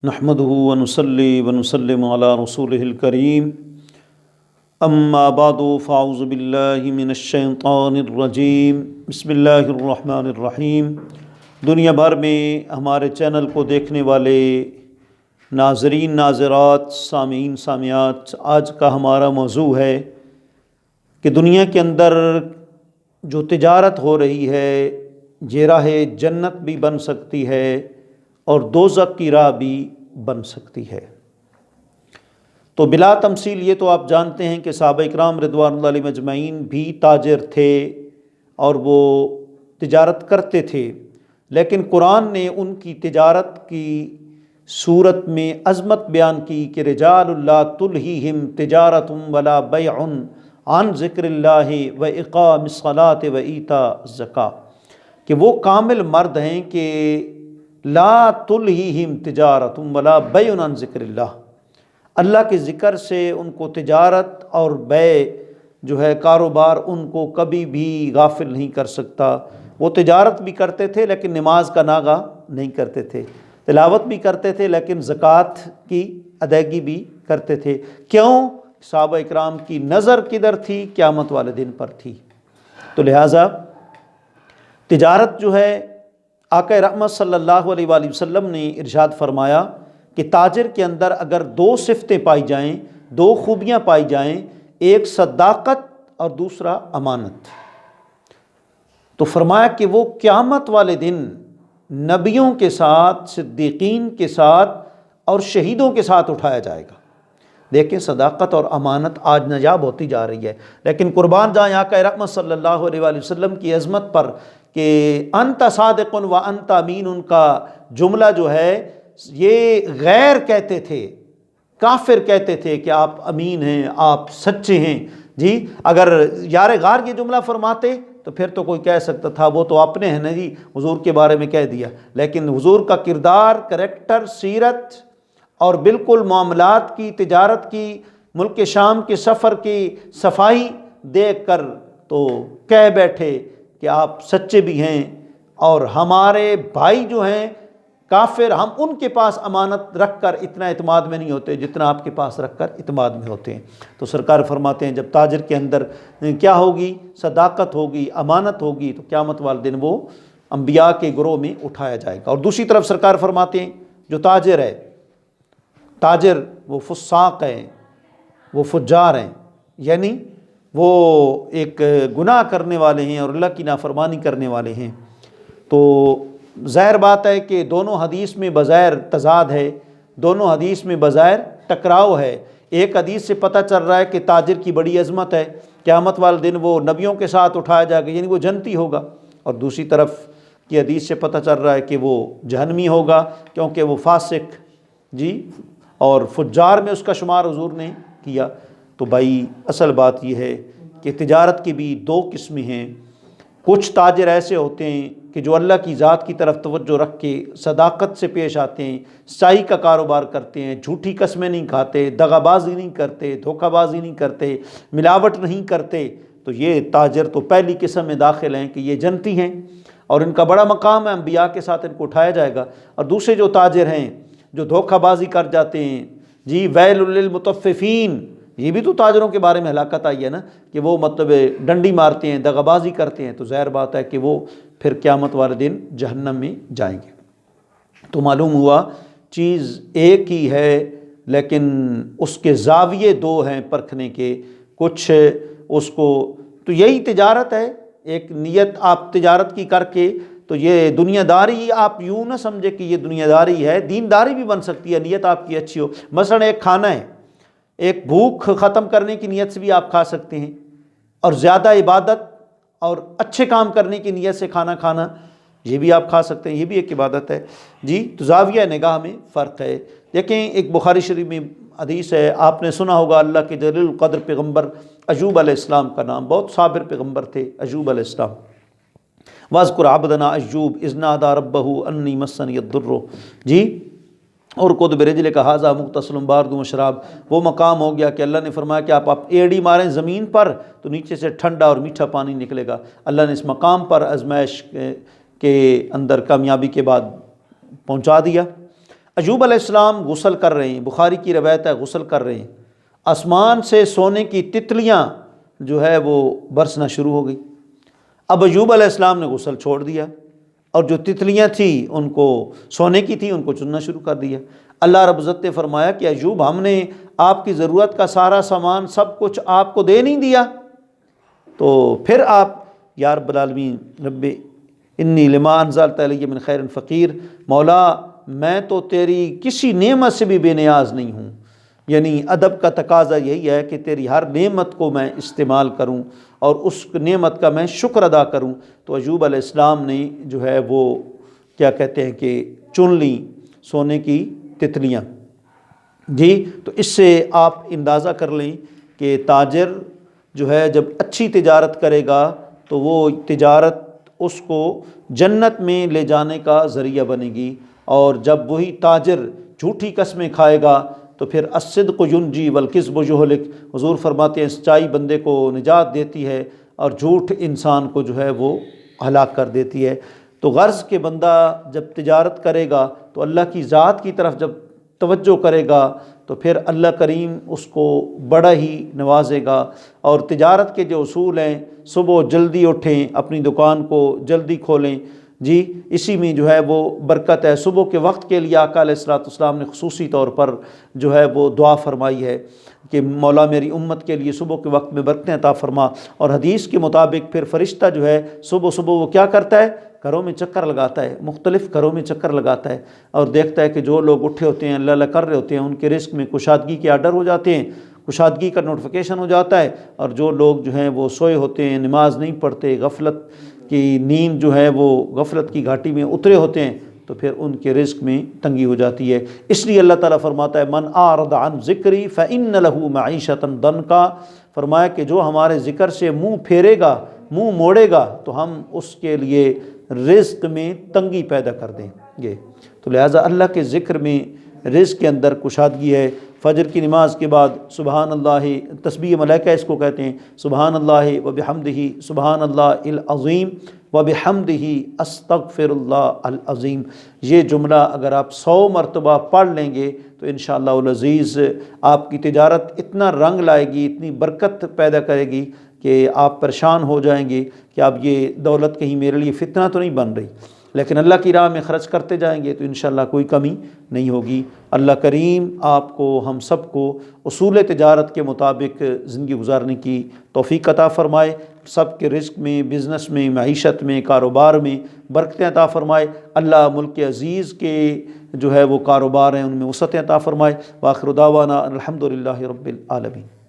نحمده ونصلي ونسلم على رسوله الكريم اما بعد فاعوذ باللہ من الشیطان الرجیم بسم اللہ الرحمن الرحیم۔ دنیا بھر میں ہمارے چینل کو دیکھنے والے ناظرین ناظرات سامعین سامعات، آج کا ہمارا موضوع ہے کہ دنیا کے اندر جو تجارت ہو رہی ہے یہ راہ جنت بھی بن سکتی ہے اور دوزخ کی راہ بھی بن سکتی ہے۔ تو بلا تمثیل یہ تو آپ جانتے ہیں کہ صحابہ اکرام رضوان اللہ علیہم اجمعین بھی تاجر تھے اور وہ تجارت کرتے تھے، لیکن قرآن نے ان کی تجارت کی صورت میں عظمت بیان کی کہ رجال لا تلہیہم تجارت ولا بیع عن ذکر اللہ و اقام الصلاۃ و ایتاء الزکاۃ، کہ وہ کامل مرد ہیں کہ لا تلہیہم تجارت ولا بیع عن ذکر اللہ کے ذکر سے ان کو تجارت اور بیع جو ہے کاروبار ان کو کبھی بھی غافل نہیں کر سکتا۔ وہ تجارت بھی کرتے تھے لیکن نماز کا ناغہ نہیں کرتے تھے، تلاوت بھی کرتے تھے لیکن زکوٰۃ کی ادائیگی بھی کرتے تھے۔ کیوں؟ صحابہ اکرام کی نظر کدھر تھی؟ قیامت والے دن پر تھی۔ تو لہٰذا تجارت جو ہے آقا رحمت صلی اللہ علیہ وآلہ وسلم نے ارشاد فرمایا کہ تاجر کے اندر اگر دو صفتیں پائی جائیں، دو خوبیاں پائی جائیں، ایک صداقت اور دوسرا امانت، تو فرمایا کہ وہ قیامت والے دن نبیوں کے ساتھ، صدیقین کے ساتھ اور شہیدوں کے ساتھ اٹھایا جائے گا۔ دیکھیں صداقت اور امانت آج نایاب ہوتی جا رہی ہے، لیکن قربان جائیں آقا رحمت صلی اللہ علیہ وآلہ وسلم کی عظمت پر کہ انت صادق و انت امین، ان کا جملہ جو ہے یہ غیر کہتے تھے، کافر کہتے تھے کہ آپ امین ہیں، آپ سچے ہیں۔ جی اگر یار غار یہ جملہ فرماتے تو پھر تو کوئی کہہ سکتا تھا وہ تو اپنے ہیں نا جی، حضور کے بارے میں کہہ دیا، لیکن حضور کا کردار، کریکٹر، سیرت اور بالکل معاملات کی، تجارت کی، ملک شام کے سفر کی صفائی دیکھ کر تو کہہ بیٹھے کہ آپ سچے بھی ہیں، اور ہمارے بھائی جو ہیں کافر، ہم ان کے پاس امانت رکھ کر اتنا اعتماد میں نہیں ہوتے جتنا آپ کے پاس رکھ کر اعتماد میں ہوتے ہیں۔ تو سرکار فرماتے ہیں جب تاجر کے اندر کیا ہوگی؟ صداقت ہوگی، امانت ہوگی، تو قیامت والے دن وہ انبیاء کے گروہ میں اٹھایا جائے گا۔ اور دوسری طرف سرکار فرماتے ہیں جو تاجر ہے، تاجر وہ فساق ہیں، وہ فجار ہیں، یعنی وہ ایک گناہ کرنے والے ہیں اور اللہ کی نافرمانی کرنے والے ہیں۔ تو ظاہر بات ہے کہ دونوں حدیث میں بظاہر تضاد ہے، دونوں حدیث میں بظاہر ٹکراؤ ہے۔ ایک حدیث سے پتہ چل رہا ہے کہ تاجر کی بڑی عظمت ہے، قیامت والے دن وہ نبیوں کے ساتھ اٹھایا جائے گا، یعنی وہ جنتی ہوگا، اور دوسری طرف کی حدیث سے پتہ چل رہا ہے کہ وہ جہنمی ہوگا کیونکہ وہ فاسق جی اور فجار میں اس کا شمار حضور نے کیا۔ تو بھائی اصل بات یہ ہے کہ تجارت کی بھی دو قسمیں ہیں۔ کچھ تاجر ایسے ہوتے ہیں کہ جو اللہ کی ذات کی طرف توجہ رکھ کے صداقت سے پیش آتے ہیں، سچائی کا کاروبار کرتے ہیں، جھوٹی قسمیں نہیں کھاتے، دغا بازی نہیں کرتے، دھوکہ بازی نہیں کرتے، ملاوٹ نہیں کرتے، تو یہ تاجر تو پہلی قسم میں داخل ہیں کہ یہ جنتی ہیں اور ان کا بڑا مقام ہے، انبیاء کے ساتھ ان کو اٹھایا جائے گا۔ اور دوسرے جو تاجر ہیں جو دھوکہ بازی کر جاتے ہیں، جی ویل للمطففین، یہ بھی تو تاجروں کے بارے میں ہلاکت آئی ہے نا کہ وہ مطلب ڈنڈی مارتے ہیں، دغا بازی کرتے ہیں، تو ظاہر بات ہے کہ وہ پھر قیامت والے دن جہنم میں جائیں گے۔ تو معلوم ہوا چیز ایک ہی ہے لیکن اس کے زاویے دو ہیں پرکھنے کے، کچھ اس کو، تو یہی تجارت ہے۔ ایک نیت آپ تجارت کی کر کے، تو یہ دنیا داری آپ یوں نہ سمجھے کہ یہ دنیا داری ہے، دینداری بھی بن سکتی ہے، نیت آپ کی اچھی ہو۔ مثلا ایک کھانا ہے، ایک بھوک ختم کرنے کی نیت سے بھی آپ کھا سکتے ہیں، اور زیادہ عبادت اور اچھے کام کرنے کی نیت سے کھانا کھانا یہ بھی آپ کھا سکتے ہیں، یہ بھی ایک عبادت ہے جی۔ تو زاویہ نگاہ میں فرق ہے۔ دیکھیں ایک بخاری شریف میں حدیث ہے، آپ نے سنا ہوگا اللہ کے جلیل القدر پیغمبر ایوب علیہ السلام کا نام، بہت صابر پیغمبر تھے ایوب علیہ السلام۔ وَاذْكُرْ عَبْدَنَا ایوب اذ نادى رَبَّهُ أَنِّی مَسَّنِیَ الضُّرُّ، جی اور خود برجلے کا ھذا مغتسل بارد وشراب، وہ مقام ہو گیا کہ اللہ نے فرمایا کہ آپ ایڑی ماریں زمین پر تو نیچے سے ٹھنڈا اور میٹھا پانی نکلے گا۔ اللہ نے اس مقام پر آزمائش کے اندر کامیابی کے بعد پہنچا دیا۔ ایوب علیہ السلام غسل کر رہے ہیں، بخاری کی روایت ہے غسل کر رہے ہیں، آسمان سے سونے کی تتلیاں جو ہے وہ برسنا شروع ہو گئی۔ اب ایوب علیہ السلام نے غسل چھوڑ دیا اور جو تتلیاں تھیں ان کو سونے کی تھیں ان کو چننا شروع کر دیا۔ اللہ رب العزت نے فرمایا کہ ایوب ہم نے آپ کی ضرورت کا سارا سامان سب کچھ آپ کو دے نہیں دیا، تو پھر آپ یا رب العالمین رب انی لما انزلت الی من خیر فقیر، مولا میں تو تیری کسی نعمت سے بھی بے نیاز نہیں ہوں، یعنی ادب کا تقاضا یہی ہے کہ تیری ہر نعمت کو میں استعمال کروں اور اس نعمت کا میں شکر ادا کروں۔ تو ایوب علیہ السلام نے جو ہے وہ کیا کہتے ہیں کہ چن لیں سونے کی تتلیاں۔ جی تو اس سے آپ اندازہ کر لیں کہ تاجر جو ہے جب اچھی تجارت کرے گا تو وہ تجارت اس کو جنت میں لے جانے کا ذریعہ بنے گی، اور جب وہی تاجر جھوٹی قسمیں کھائے گا تو پھر الصدق ینجی والکذب یہلک، حضور فرماتے ہیں سچائی بندے کو نجات دیتی ہے اور جھوٹ انسان کو جو ہے وہ ہلاک کر دیتی ہے۔ تو غرض کہ بندہ جب تجارت کرے گا تو اللہ کی ذات کی طرف جب توجہ کرے گا تو پھر اللہ کریم اس کو بڑا ہی نوازے گا۔ اور تجارت کے جو اصول ہیں، صبح جلدی اٹھیں، اپنی دکان کو جلدی کھولیں، جی اسی میں جو ہے وہ برکت ہے۔ صبح کے وقت کے لیے آقا علیہ الصلوۃ والسلام نے خصوصی طور پر جو ہے وہ دعا فرمائی ہے کہ مولا میری امت کے لیے صبح کے وقت میں برکتیں عطا فرما، اور حدیث کے مطابق پھر فرشتہ جو ہے صبح صبح وہ کیا کرتا ہے، گھروں میں چکر لگاتا ہے، مختلف گھروں میں چکر لگاتا ہے اور دیکھتا ہے کہ جو لوگ اٹھے ہوتے ہیں اللہ اللہ کر رہے ہوتے ہیں ان کے رزق میں کشادگی کے آرڈر ہو جاتے ہیں، کشادگی کا نوٹیفیکیشن ہو جاتا ہے، اور جو لوگ جو ہیں وہ سوئے ہوتے ہیں، نماز نہیں پڑھتے، غفلت کی نیند جو ہے وہ غفلت کی گھاٹی میں اترے ہوتے ہیں، تو پھر ان کے رزق میں تنگی ہو جاتی ہے۔ اس لیے اللہ تعالیٰ فرماتا ہے من اعرض عن ذکری فإن له معیشۃ ضنکا، فرمایا کہ جو ہمارے ذکر سے منہ پھیرے گا، منہ موڑے گا تو ہم اس کے لیے رزق میں تنگی پیدا کر دیں گے۔ تو لہٰذا اللہ کے ذکر میں رزق کے اندر کشادگی ہے۔ فجر کی نماز کے بعد سبحان اللہ، تسبیح ملائکہ اس کو کہتے ہیں، سبحان اللہ وبحمدہ، سبحان اللہ العظیم وبحمدہ استغفر اللہ العظیم، یہ جملہ اگر آپ 100 مرتبہ پڑھ لیں گے تو انشاءاللہ العزیز آپ کی تجارت اتنا رنگ لائے گی، اتنی برکت پیدا کرے گی کہ آپ پریشان ہو جائیں گے کہ اب یہ دولت کہیں میرے لیے فتنہ تو نہیں بن رہی، لیکن اللہ کی راہ میں خرچ کرتے جائیں گے تو انشاءاللہ کوئی کمی نہیں ہوگی۔ اللہ کریم آپ کو ہم سب کو اصول تجارت کے مطابق زندگی گزارنے کی توفیق عطا فرمائے، سب کے رزق میں، بزنس میں، معیشت میں، کاروبار میں برکتیں عطا فرمائے۔ اللہ ملک عزیز کے جو ہے وہ کاروبار ہیں ان میں وسعتیں عطا فرمائے۔ وآخر دعوانا الحمدللہ رب العالمین۔